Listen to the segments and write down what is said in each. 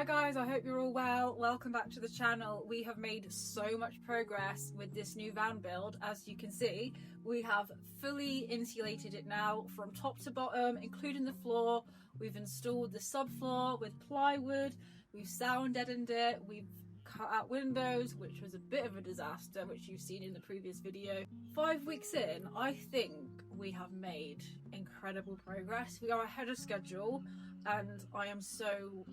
Hi guys, I hope you're all well. Welcome back to the channel. We have made so much progress with this new van build. As you can see, we have fully insulated it now from top to bottom, including the floor. We've installed the subfloor with plywood. We've sound deadened it. We've cut out windows, which was a bit of a disaster, which you've seen in the previous video. 5 weeks in, I think we have made incredible progress. We are ahead of schedule, and I am so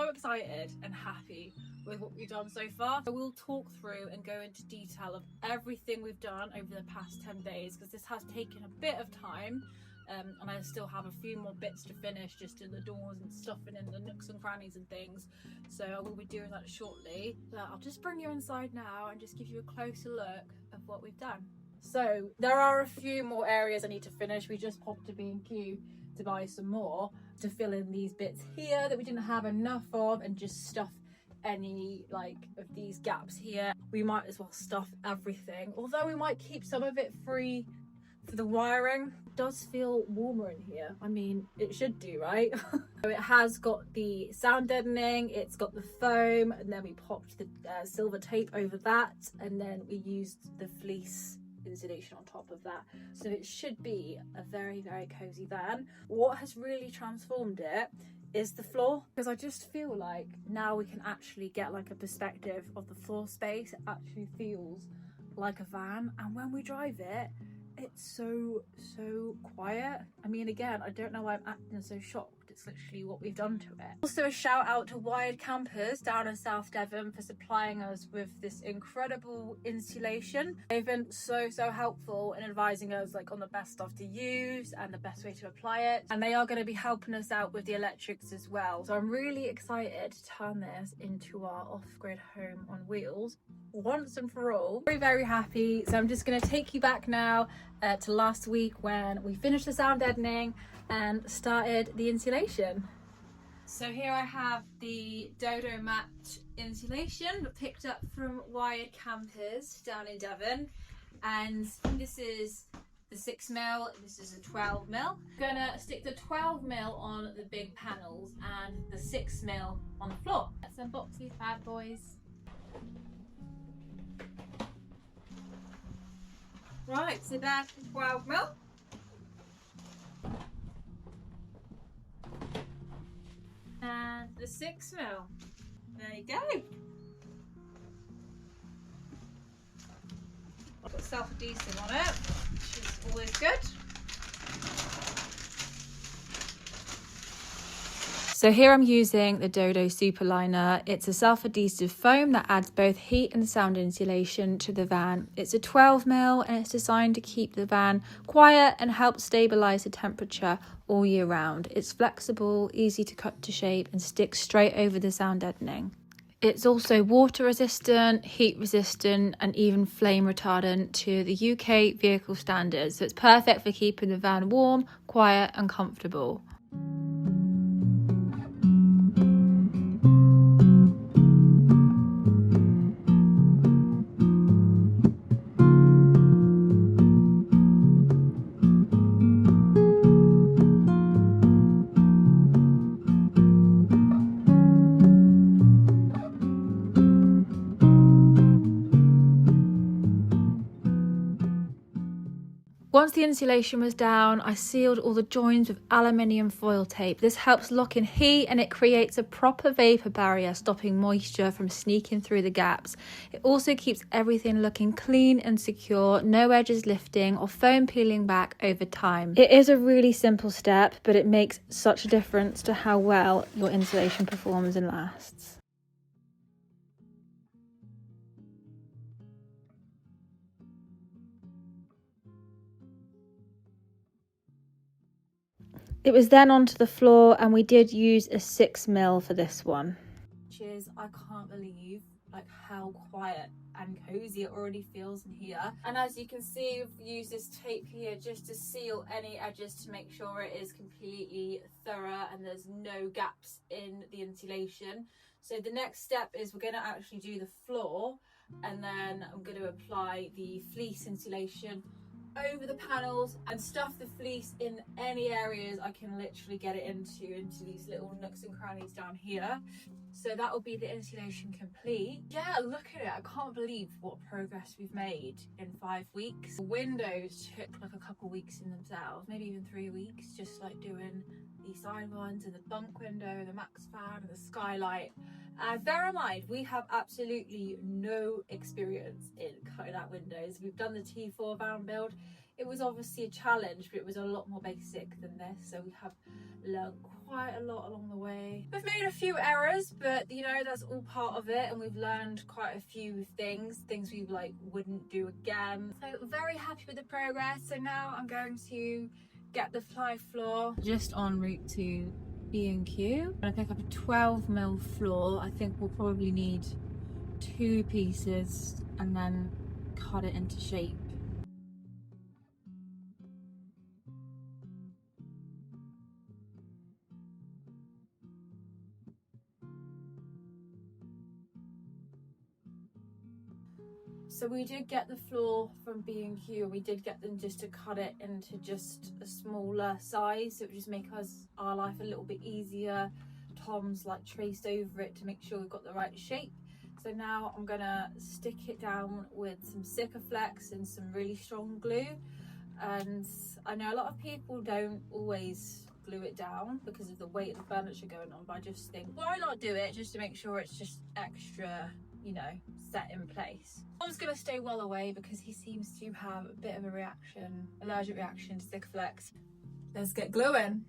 excited and happy with what we've done so far. So we'll talk through and go into detail of everything we've done over the past 10 days, because this has taken a bit of time, and I still have a few more bits to finish, just in the doors and stuffing in the nooks and crannies and things. So I will be doing that shortly, but I'll just bring you inside now and just give you a closer look of what we've done. So there are a few more areas I need to finish. We just popped to B&Q to buy some more to fill in these bits here that we didn't have enough of, and just stuff any of these gaps here. We might as well stuff everything, although we might keep some of it free for the wiring. It does feel warmer in here. I mean, it should do, right? So it has got the sound deadening, it's got the foam, and then we popped the silver tape over that, and then we used the fleece insulation on top of that. So it should be a very cozy van. What has really transformed it is the floor, because I just feel like now we can actually get a perspective of the floor space. It actually feels like a van, and when we drive it, it's so quiet. I mean, again, I don't know why I'm acting so shocked. It's literally what we've done to it. Also, a shout out to Wired Campers down in South Devon for supplying us with this incredible insulation. They've been so helpful in advising us on the best stuff to use and the best way to apply it, and they are going to be helping us out with the electrics as well. So I'm really excited to turn this into our off-grid home on wheels once and for all. Very happy. So I'm just going to take you back now to last week when we finished the sound deadening and started the insulation. So here I have the Dodo mat insulation picked up from Wired Campers down in Devon, and this is the 6mm, this is a 12mm. I'm gonna stick the 12mm on the big panels and the 6mm on the floor. Let's unbox these bad boys. Right, so that's the 12mm. And the 6mm. There you go. I've got self-adhesive on it, which is always good. So here I'm using the Dodo Superliner. It's a self-adhesive foam that adds both heat and sound insulation to the van. It's a 12mm and it's designed to keep the van quiet and help stabilise the temperature all year round. It's flexible, easy to cut to shape, and sticks straight over the sound deadening. It's also water resistant, heat resistant, and even flame retardant to the UK vehicle standards. So it's perfect for keeping the van warm, quiet and comfortable. Once the insulation was down, I sealed all the joins with aluminium foil tape. This helps lock in heat and it creates a proper vapour barrier, stopping moisture from sneaking through the gaps. It also keeps everything looking clean and secure, no edges lifting or foam peeling back over time. It is a really simple step, but it makes such a difference to how well your insulation performs and lasts. It was then onto the floor, and we did use a 6mm for this one. Which is, I can't believe how quiet and cozy it already feels in here. And as you can see, we've used this tape here just to seal any edges to make sure it is completely thorough and there's no gaps in the insulation. So the next step is we're going to actually do the floor, and then I'm going to apply the fleece insulation over the panels and stuff the fleece in any areas I can literally get it into these little nooks and crannies down here. So that will be the insulation complete. Yeah, look at it. I can't believe what progress we've made in 5 weeks. The windows took like a couple weeks in themselves, maybe even 3 weeks, just like doing the side ones and the bunk window, the max fan and the skylight. And bear in mind, we have absolutely no experience in cutting out windows. We've done the T4 van build. It was obviously a challenge, but it was a lot more basic than this. So we have learned quite a lot along the way. We've made a few errors, but you know, that's all part of it. And we've learned quite a few things we like wouldn't do again. So very happy with the progress. So now I'm going to get the fly floor just en route to B&Q. I'm gonna pick up a 12mm floor. I think we'll probably need 2 pieces and then cut it into shape. So we did get the floor from B&Q. We did get them just to cut it into just a smaller size. So it would just make our life a little bit easier. Tom's like traced over it to make sure we've got the right shape. So now I'm gonna stick it down with some Sikaflex and some really strong glue. And I know a lot of people don't always glue it down because of the weight of the furniture going on, but I just think, why not do it just to make sure it's just extra, you know, set in place. Tom's gonna stay well away because he seems to have a bit of a reaction, allergic reaction to Sikaflex. Let's get gluing.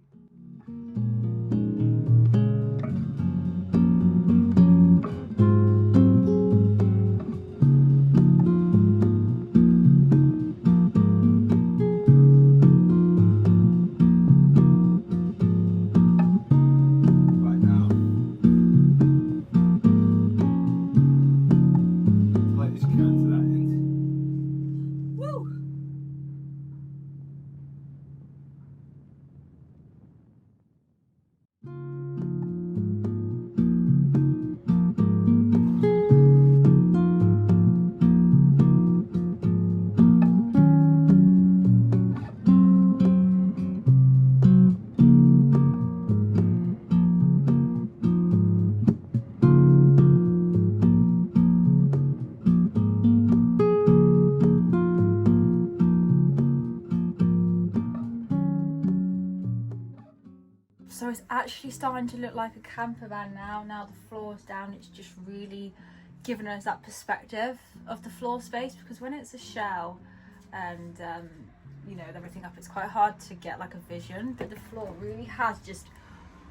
So it's actually starting to look like a camper van now. Now the floor's down, it's just really given us that perspective of the floor space, because when it's a shell and you know, everything up, it's quite hard to get like a vision, but the floor really has just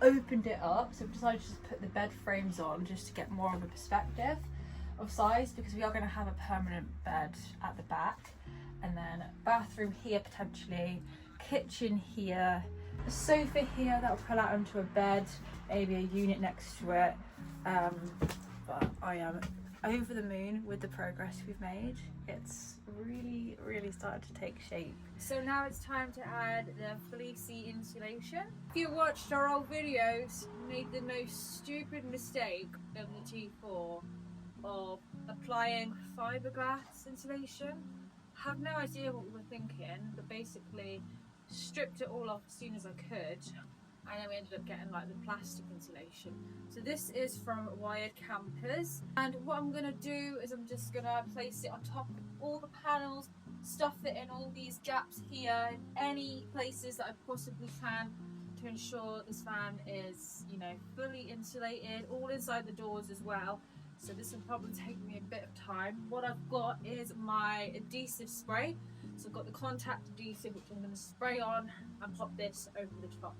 opened it up. So I've decided to just put the bed frames on just to get more of a perspective of size, because we are going to have a permanent bed at the back, and then bathroom here potentially, kitchen here, a sofa here that will pull out onto a bed, maybe a unit next to it. But I am over the moon with the progress we've made. It's really started to take shape. So now it's time to add the fleecy insulation. If you watched our old videos, we made the most stupid mistake of the T4 of applying fiberglass insulation. I have no idea what we were thinking, but basically stripped it all off as soon as I could, and then we ended up getting like the plastic insulation. So this is from Wired Campers, and what I'm gonna do is I'm just gonna place it on top of all the panels, stuff it in all these gaps here, in any places that I possibly can, to ensure this fan is, you know, fully insulated, all inside the doors as well. So this will probably take me a bit of time. What I've got is my adhesive spray. So I've got the contact adhesive, which I'm going to spray on and pop this over the top.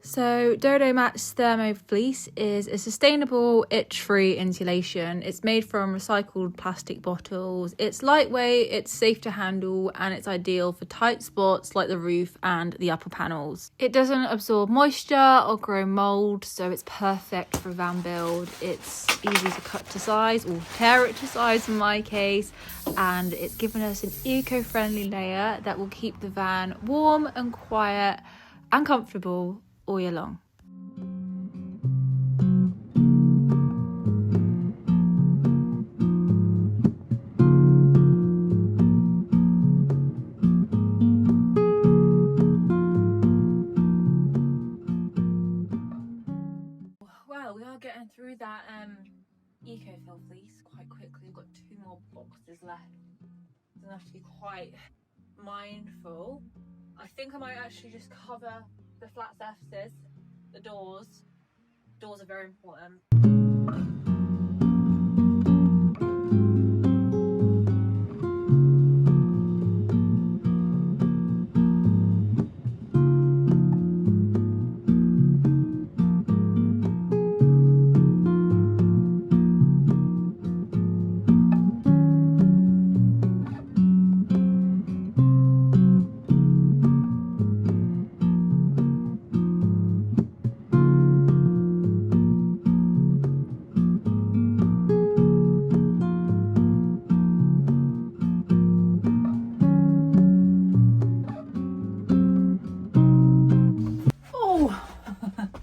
So Dodo Mat's Thermo Fleece is a sustainable, itch-free insulation. It's made from recycled plastic bottles. It's lightweight, it's safe to handle, and it's ideal for tight spots like the roof and the upper panels. It doesn't absorb moisture or grow mold, so it's perfect for a van build. It's easy to cut to size, or tear it to size in my case, and it's given us an eco-friendly layer that will keep the van warm and quiet and comfortable all year long. eco-fill fleece quite quickly. We've got 2 more boxes left, so I have to be quite mindful. I think I might actually just cover the flat surfaces, the doors. Doors are very important.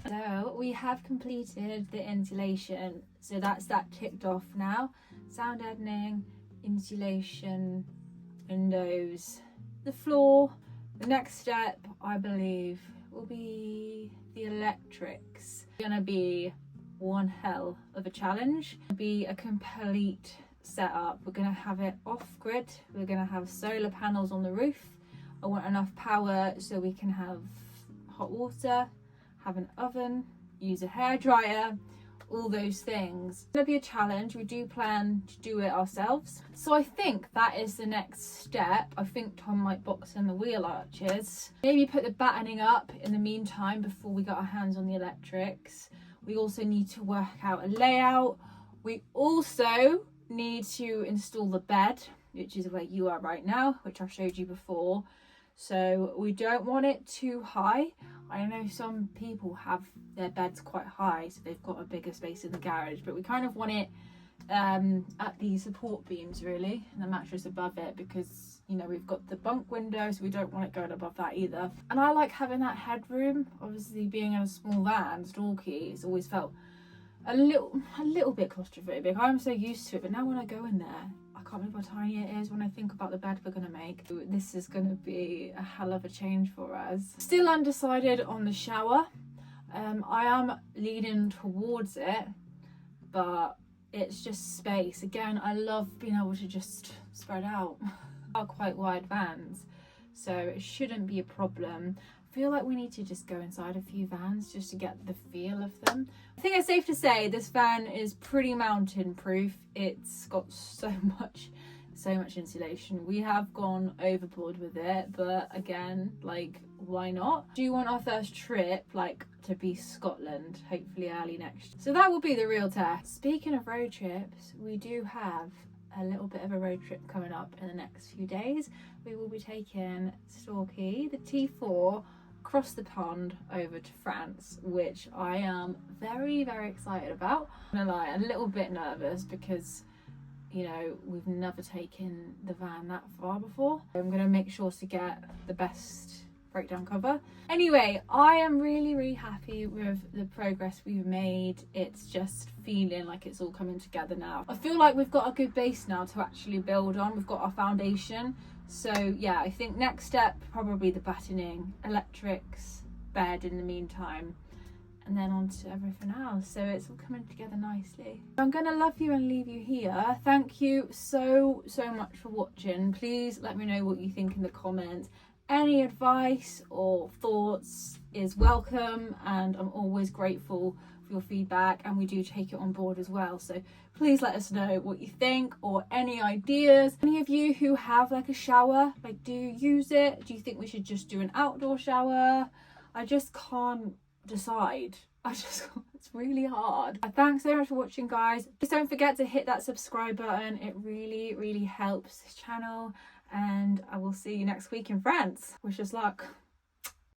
So we have completed the insulation, so that's that ticked off now. Sound deadening, insulation, windows, the floor. The next step, I believe, will be the electrics. It's gonna be one hell of a challenge. It'll be a complete setup. We're gonna have it off grid. We're gonna have solar panels on the roof. I want enough power so we can have hot water, have an oven, use a hairdryer, all those things. It's gonna be a challenge. We do plan to do it ourselves. So I think that is the next step. I think Tom might box in the wheel arches. Maybe put the battening up in the meantime before we get our hands on the electrics. We also need to work out a layout. We also need to install the bed, which is where you are right now, which I showed you before. So we don't want it too high. I know some people have their beds quite high, so they've got a bigger space in the garage, but we kind of want it at the support beams really, and the mattress above it, because you know we've got the bunk window, so we don't want it going above that either. And I like having that headroom. Obviously being in a small van, Storky, it's always felt a little bit claustrophobic. I'm so used to it, but now when I go in there, I can't believe how tiny it is when I think about the bed we're going to make. This is going to be a hell of a change for us. Still undecided on the shower. I am leaning towards it, but it's just space. Again, I love being able to just spread out. Are quite wide vans, so it shouldn't be a problem. I feel like we need to just go inside a few vans just to get the feel of them. I think it's safe to say this van is pretty mountain proof. It's got so much insulation. We have gone overboard with it, but again, like, why not? Do you want our first trip like to be Scotland, hopefully early next year? So that will be the real test. Speaking of road trips, we do have a little bit of a road trip coming up in the next few days. We will be taking Storky, the T4, across the pond over to France, which I am very excited about. I'm gonna lie, a little bit nervous because you know we've never taken the van that far before. I'm gonna make sure to get the best breakdown cover. Anyway, I am really happy with the progress we've made. It's just feeling like it's all coming together now. I feel like we've got a good base now to actually build on. We've got our foundation. So yeah, I think next step, probably the battening, electrics, bed in the meantime, and then on to everything else. So it's all coming together nicely. I'm gonna love you and leave you here. Thank you so much for watching. Please let me know what you think in the comments. Any advice or thoughts is welcome, and I'm always grateful for your feedback, and we do take it on board as well. So please let us know what you think or any ideas. Any of you who have like a shower, like, do you use it? Do you think we should just do an outdoor shower? I just can't decide. It's really hard. Thanks so much for watching, guys. Just don't forget to hit that subscribe button. It really helps this channel, and I will see you next week in France. Wish us luck.